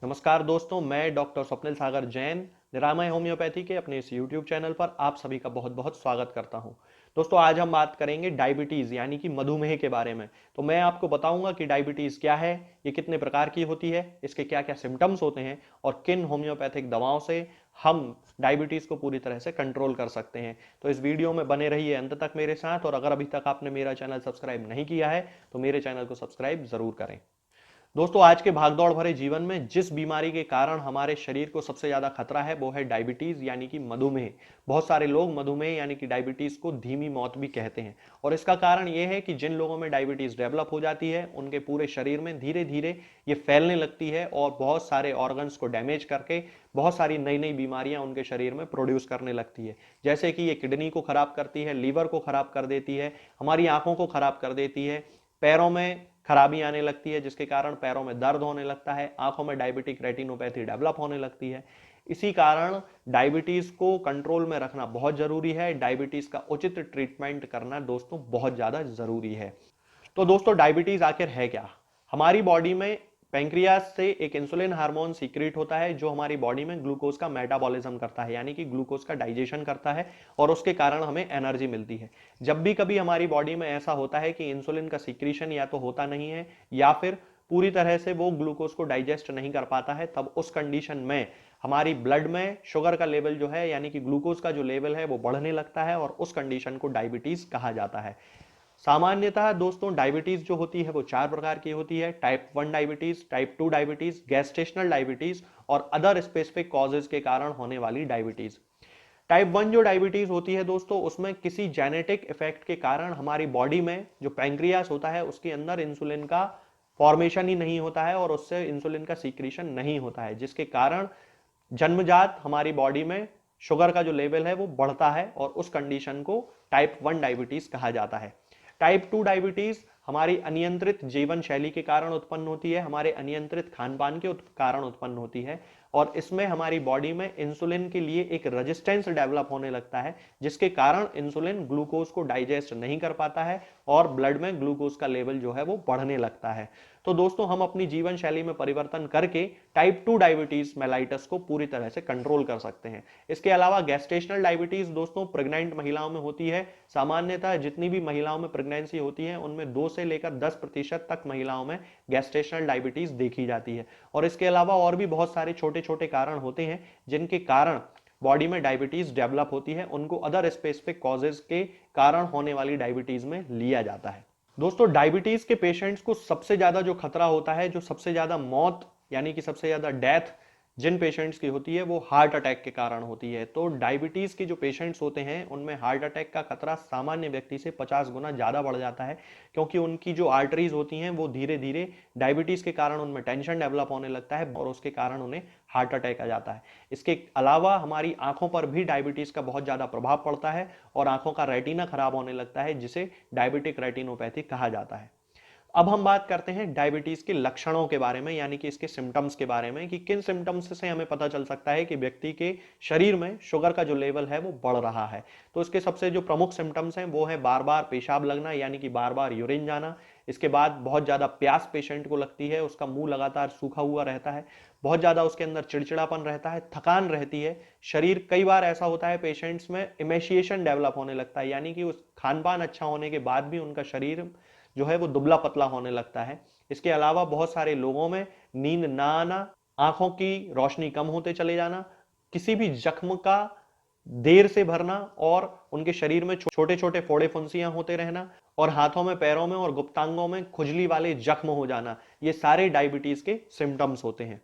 नमस्कार दोस्तों, मैं डॉक्टर स्वप्निल सागर जैन निरामय होम्योपैथी के अपने इस यूट्यूब चैनल पर आप सभी का बहुत बहुत स्वागत करता हूं। दोस्तों, आज हम बात करेंगे डायबिटीज़ यानी कि मधुमेह के बारे में। तो मैं आपको बताऊंगा कि डायबिटीज़ क्या है, ये कितने प्रकार की होती है, इसके क्या क्या सिम्टम्स होते हैं और किन होम्योपैथिक दवाओं से हम डायबिटीज़ को पूरी तरह से कंट्रोल कर सकते हैं। तो इस वीडियो में बने रहिए अंत तक मेरे साथ, और अगर अभी तक आपने मेरा चैनल सब्सक्राइब नहीं किया है तो मेरे चैनल को सब्सक्राइब जरूर करें। दोस्तों, आज के भागदौड़ भरे जीवन में जिस बीमारी के कारण हमारे शरीर को सबसे ज्यादा खतरा है वो है डायबिटीज यानी कि मधुमेह। बहुत सारे लोग मधुमेह यानी कि डायबिटीज को धीमी मौत भी कहते हैं, और इसका कारण ये है कि जिन लोगों में डायबिटीज डेवलप हो जाती है उनके पूरे शरीर में धीरे धीरे ये फैलने लगती है और बहुत सारे ऑर्गन्स को डैमेज करके बहुत सारी नई नई बीमारियां उनके शरीर में प्रोड्यूस करने लगती है। जैसे कि ये किडनी को खराब करती है, लीवर को खराब कर देती है, हमारी आंखों को खराब कर देती है, पैरों में खराबी आने लगती है जिसके कारण पैरों में दर्द होने लगता है, आंखों में डायबिटिक रेटिनोपैथी डेवलप होने लगती है। इसी कारण डायबिटीज को कंट्रोल में रखना बहुत जरूरी है। डायबिटीज का उचित ट्रीटमेंट करना दोस्तों बहुत ज्यादा जरूरी है। तो दोस्तों, डायबिटीज आखिर है क्या? हमारी बॉडी में पैंक्रियास से एक इंसुलिन हार्मोन सीक्रेट होता है जो हमारी बॉडी में ग्लूकोज का मेटाबॉलिज्म करता है, यानी कि ग्लूकोज का डाइजेशन करता है, और उसके कारण हमें एनर्जी मिलती है। जब भी कभी हमारी बॉडी में ऐसा होता है कि इंसुलिन का सीक्रेशन या तो होता नहीं है या फिर पूरी तरह से वो ग्लूकोज को डाइजेस्ट नहीं कर पाता है, तब उस कंडीशन में हमारी ब्लड में शुगर का लेवल जो है यानी कि ग्लूकोज का जो लेवल है वो बढ़ने लगता है, और उस कंडीशन को डायबिटीज कहा जाता है। सामान्यतः दोस्तों, डायबिटीज जो होती है वो चार प्रकार की होती है: type 1 diabetes, type 2 diabetes, gestational diabetes और अदर स्पेसिफिक कॉजेज के कारण होने वाली डायबिटीज। टाइप 1 जो डायबिटीज होती है दोस्तों, उसमें किसी जेनेटिक इफेक्ट के कारण हमारी बॉडी में जो पैंक्रियास होता है उसके अंदर इंसुलिन का फॉर्मेशन ही नहीं होता है और उससे इंसुलिन का सीक्रेशन नहीं होता है, जिसके कारण जन्मजात हमारी बॉडी में शुगर का जो लेवल है वो बढ़ता है, और उस कंडीशन को टाइप 1 डायबिटीज कहा जाता है। टाइप 2 डायबिटीज हमारी अनियंत्रित जीवन शैली के कारण उत्पन्न होती है, हमारे अनियंत्रित खान पान के कारण उत्पन्न होती है, और इसमें हमारी बॉडी में इंसुलिन के लिए एक रेजिस्टेंस डेवलप होने लगता है, जिसके कारण इंसुलिन ग्लूकोज को डाइजेस्ट नहीं कर पाता है और ब्लड में ग्लूकोज का लेवल जो है वो बढ़ने लगता है। तो दोस्तों, हम अपनी जीवन शैली में परिवर्तन करके टाइप 2 डायबिटीज मेलाइटस को पूरी तरह से कंट्रोल कर सकते हैं। इसके अलावा गैस्ट्रेशनल डायबिटीज दोस्तों प्रेग्नेंट महिलाओं में होती है। सामान्यतः जितनी भी महिलाओं में प्रेगनेंसी होती है उनमें 2 से लेकर 10% तक महिलाओं में गैस्ट्रेशनल डायबिटीज देखी जाती है, और इसके अलावा और भी बहुत सारे छोटे छोटे कारण होते हैं जिनके कारण बॉडी में डायबिटीज डेवलप होती है, उनको अदर स्पेसिफिक कॉजेज के कारण होने वाली डायबिटीज में लिया जाता है। दोस्तों, डायबिटीज के पेशेंट्स को सबसे ज्यादा जो खतरा होता है, जो सबसे ज्यादा मौत यानी कि सबसे ज्यादा डेथ जिन पेशेंट्स की होती है वो हार्ट अटैक के कारण होती है। तो डायबिटीज के जो पेशेंट्स होते हैं उनमें हार्ट अटैक का खतरा सामान्य व्यक्ति से 50 गुना ज्यादा बढ़ जाता है, क्योंकि उनकी जो आर्टरीज होती हैं वो धीरे धीरे डायबिटीज के कारण उनमें टेंशन डेवलप होने लगता है और उसके कारण उन्हें हार्ट अटैक आ जाता है। इसके अलावा हमारी आंखों पर भी डायबिटीज का बहुत ज्यादा प्रभाव पड़ता है और आंखों का रेटिना खराब होने लगता है, जिसे डायबिटिक रेटिनोपैथी कहा जाता है। अब हम बात करते हैं डायबिटीज के लक्षणों के बारे में, यानी कि इसके सिम्टम्स के बारे में, कि किन सिम्टम्स से हमें पता चल सकता है कि व्यक्ति के शरीर में शुगर का जो लेवल है वो बढ़ रहा है। तो इसके सबसे जो प्रमुख सिम्टम्स हैं वो है बार बार पेशाब लगना, यानी कि बार बार यूरिन जाना। इसके बाद बहुत ज्यादा प्यास पेशेंट को लगती है, उसका मुंह लगातार सूखा हुआ रहता है, बहुत ज्यादा उसके अंदर चिड़चिड़ापन रहता है, थकान रहती है शरीर। कई बार ऐसा होता है पेशेंट्स में इमेशिएशन डेवलप होने लगता है, यानी कि उस खान पान अच्छा होने के बाद भी उनका शरीर जो है वो दुबला पतला होने लगता है। इसके अलावा बहुत सारे लोगों में नींद ना आना, आंखों की रोशनी कम होते चले जाना, किसी भी जख्म का देर से भरना, और उनके शरीर में छोटे छोटे फोड़े फुंसियां होते रहना, और हाथों में, पैरों में और गुप्तांगों में खुजली वाले जख्म हो जाना, ये सारे डायबिटीज के सिम्टम्स होते हैं।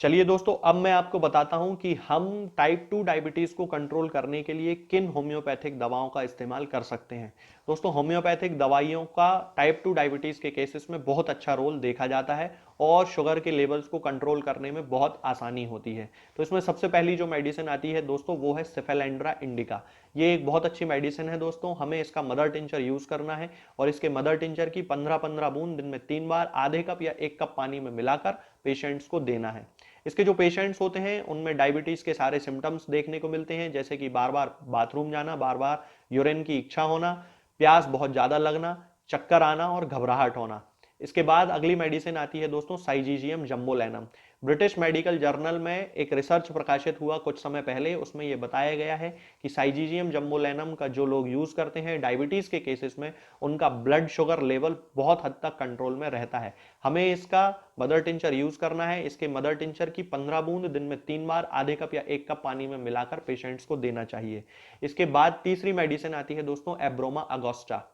चलिए दोस्तों, अब मैं आपको बताता हूं कि हम टाइप 2 डायबिटीज को कंट्रोल करने के लिए किन होम्योपैथिक दवाओं का इस्तेमाल कर सकते हैं। दोस्तों, होम्योपैथिक दवाइयों का टाइप 2 डायबिटीज के केसेस में बहुत अच्छा रोल देखा जाता है और शुगर के लेवल्स को कंट्रोल करने में बहुत आसानी होती है। तो इसमें सबसे पहली जो मेडिसिन आती है दोस्तों वो है सिफेलेंड्रा इंडिका। ये एक बहुत अच्छी मेडिसिन है दोस्तों। हमें इसका मदर टिंचर यूज करना है, और इसके मदर टिंचर की 15-15 बूंद दिन में 3 बार आधे कप या 1 कप पानी में मिलाकर पेशेंट्स को देना है। इसके जो पेशेंट्स होते हैं उनमें डायबिटीज के सारे सिम्टम्स देखने को मिलते हैं, जैसे कि बार बार बाथरूम जाना, बार बार यूरिन की इच्छा होना, प्यास बहुत ज्यादा लगना, चक्कर आना और घबराहट होना। इसके बाद अगली मेडिसिन आती है दोस्तों साइजीजियम जम्बोलेनम। ब्रिटिश मेडिकल जर्नल में एक रिसर्च प्रकाशित हुआ कुछ समय पहले, उसमें यह बताया गया है कि साइजीजियम जम्बोलेनम का जो लोग यूज करते हैं डायबिटीज के केसेस में, उनका ब्लड शुगर लेवल बहुत हद तक कंट्रोल में रहता है। हमें इसका मदर टिंचर यूज करना है। इसके मदर टिंचर की 15 बूंद दिन में 3 बार आधे कप या 1 कप पानी में मिलाकर पेशेंट्स को देना चाहिए। इसके बाद तीसरी मेडिसिन आती है दोस्तों एब्रोमा अगोस्टा।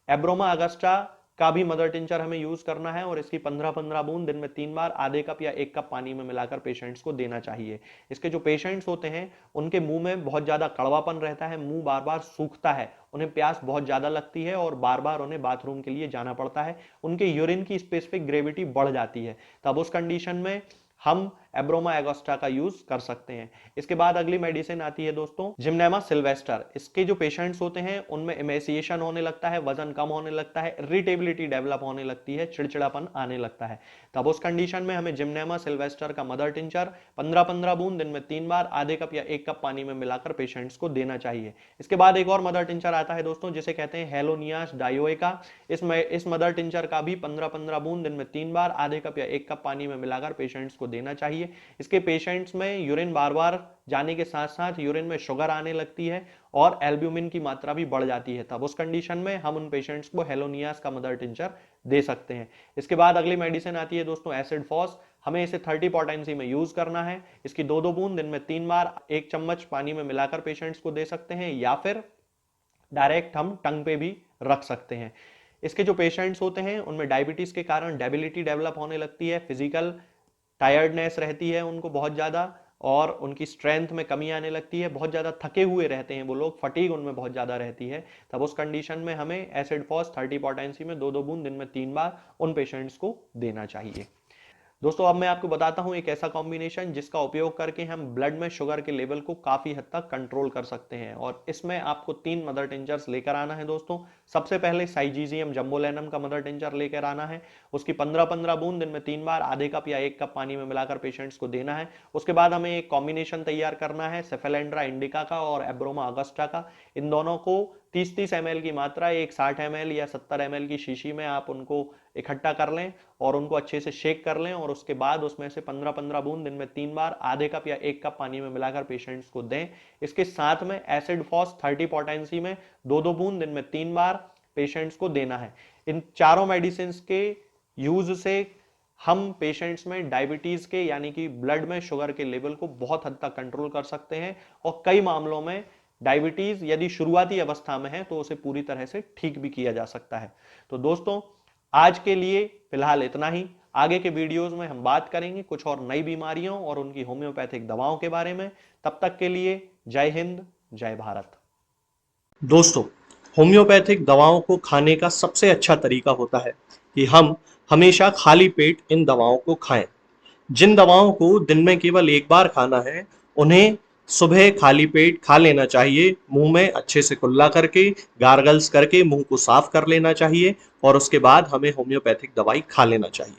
एब्रोमा अगस्टा का भी मदर टिंचर हमें यूज करना है और इसकी 15-15 बूंद दिन में 3 बार आधे कप या 1 कप पानी में मिलाकर पेशेंट्स को देना चाहिए। इसके जो पेशेंट्स होते हैं उनके मुंह में बहुत ज्यादा कड़वापन रहता है, मुंह बार बार सूखता है, उन्हें प्यास बहुत ज्यादा लगती है और बार बार उन्हें बाथरूम के लिए जाना पड़ता है, उनके यूरिन की स्पेसिफिक ग्रेविटी बढ़ जाती है। तब उस कंडीशन में हम एब्रोमा एगोस्टा का यूज कर सकते हैं। इसके बाद अगली मेडिसिन आती है दोस्तों जिम्नेमा सिल्वेस्टर। इसके जो पेशेंट्स होते हैं उनमें इमेसिएशन होने लगता है, वजन कम होने लगता है, इरिटेबिलिटी डेवलप होने लगती है, चिड़चिड़ापन आने लगता है। तब उस कंडीशन में हमें जिम्नेमा सिल्वेस्टर का मदर टिंचर 15-15 बूंद दिन में 3 बार आधे कप या 1 कप पानी में मिलाकर पेशेंट्स को देना चाहिए। इसके बाद एक और मदर टिंचर आता है दोस्तों जिसे कहते हैं हेलोनियास डायोएका। इस मदर टिंचर का भी 15-15 बूंद दिन में 3 बार आधे कप या 1 कप पानी में मिलाकर पेशेंट्स को देना चाहिए। इसके पेशेंट्स में यूरिन बार बार जाने के साथ साथ यूरिन में शुगर आने लगती है और एल्ब्यूमिन की मात्रा भी बढ़ जाती है। तब उस कंडीशन में हम उन पेशेंट्स को हेलोनियास का मदर टिंचर दे सकते हैं। इसके बाद अगली मेडिसिन आती है दोस्तों एसिड फॉस। हमें इसे 30 पोटेंसी में यूज करना है। इसकी 2-2 बूंद दिन में 3 बार 1 चम्मच पानी में मिलाकर पेशेंट्स को दे सकते हैं या फिर डायरेक्ट हम टंग पे भी रख सकते हैं। इसके जो पेशेंट्स होते हैं उनमें डायबिटीज के कारण डेबिलिटी डेवलप होने लगती है, फिजिकल टायर्डनेस रहती है उनको बहुत ज्यादा और उनकी स्ट्रेंथ में कमी आने लगती है, बहुत ज्यादा थके हुए रहते हैं वो लोग, फटीग उनमें बहुत ज्यादा रहती है। तब उस कंडीशन में हमें एसिड फॉस 30 पोटेंसी में 2-2 बूंद दिन में 3 बार उन पेशेंट्स को देना चाहिए। दोस्तों अब मैं आपको बताता हूं एक ऐसा कॉम्बिनेशन जिसका उपयोग करके हम ब्लड में शुगर के लेवल को काफी हद तक कंट्रोल कर सकते हैं और इसमें आपको 3 मदर टिंचर्स लेकर आना है दोस्तों। सबसे पहले साइजीजियम जम्बोलेनम का मदर टिंचर लेकर आना है। उसकी 15-15 बूंद दिन में 3 बार आधे कप या 1 कप पानी में मिलाकर पेशेंट्स को देना है। उसके बाद हमें एक कॉम्बिनेशन तैयार करना है सेफेलेंड्रा इंडिका का और एब्रोमा अगस्टा का। इन दोनों को 30-30 ml की मात्रा एक 60 ml या 70 ml की शीशी में आप उनको इकट्ठा कर लें और उनको अच्छे से शेक कर लें और उसके बाद उसमें से 15-15 बूंद दिन में 3 बार आधे कप या 1 कप पानी में मिलाकर पेशेंट्स को दें। इसके साथ में एसिड फॉस 30 पोटेंसी में 2-2 बूंद दिन में 3 बार पेशेंट्स को देना है। इन चारों मेडिसिन के यूज से हम पेशेंट्स में डायबिटीज के यानी कि ब्लड में शुगर के लेवल को बहुत हद तक कंट्रोल कर सकते हैं और कई मामलों में डायबिटीज यदि शुरुआती अवस्था में है तो उसे पूरी तरह से ठीक भी किया जा सकता है। तो दोस्तों आज के लिए फिलहाल इतना ही। आगे के वीडियोस में हम बात करेंगे कुछ और नई बीमारियों और उनकी होम्योपैथिक दवाओं के बारे में। तब तक के लिए जय हिंद, जय भारत। दोस्तों होम्योपैथिक दवाओं को खाने का सबसे अच्छा तरीका होता है कि हम हमेशा खाली पेट इन दवाओं को खाएं। जिन दवाओं को दिन में केवल एक बार खाना है उन्हें सुबह खाली पेट खा लेना चाहिए, मुंह में अच्छे से कुल्ला करके, गार्गल्स करके मुंह को साफ कर लेना चाहिए और उसके बाद हमें होम्योपैथिक दवाई खा लेना चाहिए।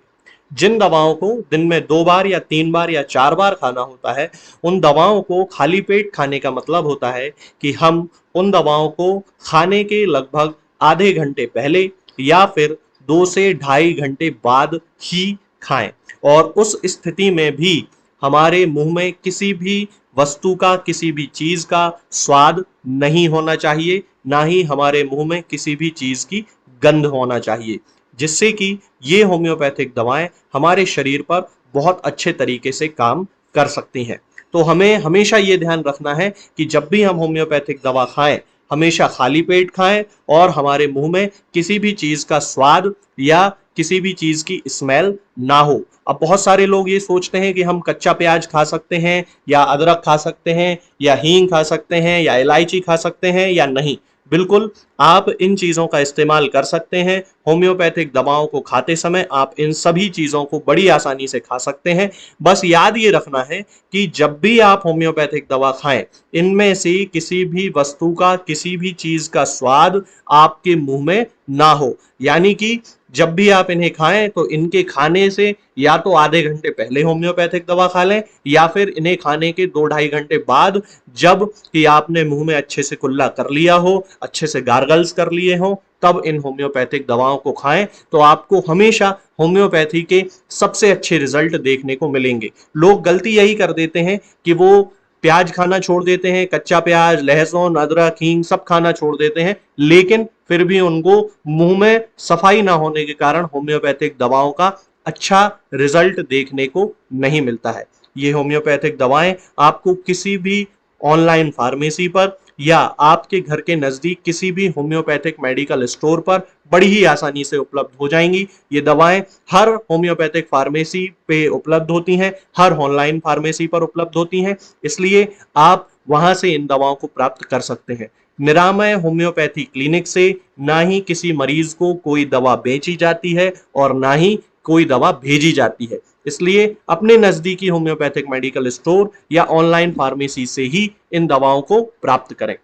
जिन दवाओं को दिन में 2 बार या 3 बार या 4 बार खाना होता है उन दवाओं को खाली पेट खाने का मतलब होता है कि हम उन दवाओं को खाने के लगभग आधे घंटे पहले या फिर 2 से ढाई घंटे बाद ही खाएं और उस स्थिति में भी हमारे मुंह में किसी भी वस्तु का, किसी भी चीज का स्वाद नहीं होना चाहिए, ना ही हमारे मुंह में किसी भी चीज की गंध होना चाहिए, जिससे कि ये होम्योपैथिक दवाएं हमारे शरीर पर बहुत अच्छे तरीके से काम कर सकती हैं। तो हमें हमेशा ये ध्यान रखना है कि जब भी हम होम्योपैथिक दवा खाएं हमेशा खाली पेट खाएं और हमारे मुंह में किसी भी चीज का स्वाद या किसी भी चीज की स्मेल ना हो। अब बहुत सारे लोग ये सोचते हैं कि हम कच्चा प्याज खा सकते हैं या अदरक खा सकते हैं या हींग खा सकते हैं या इलायची खा सकते हैं या नहीं। बिल्कुल आप इन चीजों का इस्तेमाल कर सकते हैं। होम्योपैथिक दवाओं को खाते समय आप इन सभी चीजों को बड़ी आसानी से खा सकते हैं। बस याद ये रखना है कि जब भी आप होम्योपैथिक दवा खाएं इनमें से किसी भी वस्तु का, किसी भी चीज का स्वाद आपके मुंह में ना हो। यानी कि जब भी आप इन्हें खाएं तो इनके खाने से या तो आधे घंटे पहले होम्योपैथिक दवा खा लें या फिर इन्हें खाने के 2-2.5 घंटे बाद, जब कि आपने मुंह में अच्छे से कुल्ला कर लिया हो, अच्छे से गार्गल्स कर लिए हो, तब इन होम्योपैथिक दवाओं को खाएं। तो आपको हमेशा होम्योपैथी के सबसे अच्छे रिजल्ट देखने को मिलेंगे। लोग गलती यही कर देते हैं कि वो प्याज खाना छोड़ देते हैं, कच्चा प्याज, लहसुन, अदरक, हींग सब खाना छोड़ देते हैं, लेकिन फिर भी उनको मुंह में सफाई ना होने के कारण होम्योपैथिक दवाओं का अच्छा रिजल्ट देखने को नहीं मिलता है। ये होम्योपैथिक दवाएं आपको किसी भी ऑनलाइन फार्मेसी पर या आपके घर के नजदीक किसी भी होम्योपैथिक मेडिकल स्टोर पर बड़ी ही आसानी से उपलब्ध हो जाएंगी। ये दवाएं हर होम्योपैथिक फार्मेसी पे उपलब्ध होती हैं, हर ऑनलाइन फार्मेसी पर उपलब्ध होती हैं, इसलिए आप वहां से इन दवाओं को प्राप्त कर सकते हैं। निरामय होम्योपैथी क्लिनिक से ना ही किसी मरीज को कोई दवा बेची जाती है और ना ही कोई दवा भेजी जाती है, इसलिए अपने नजदीकी होम्योपैथिक मेडिकल स्टोर या ऑनलाइन फार्मेसी से ही इन दवाओं को प्राप्त करें।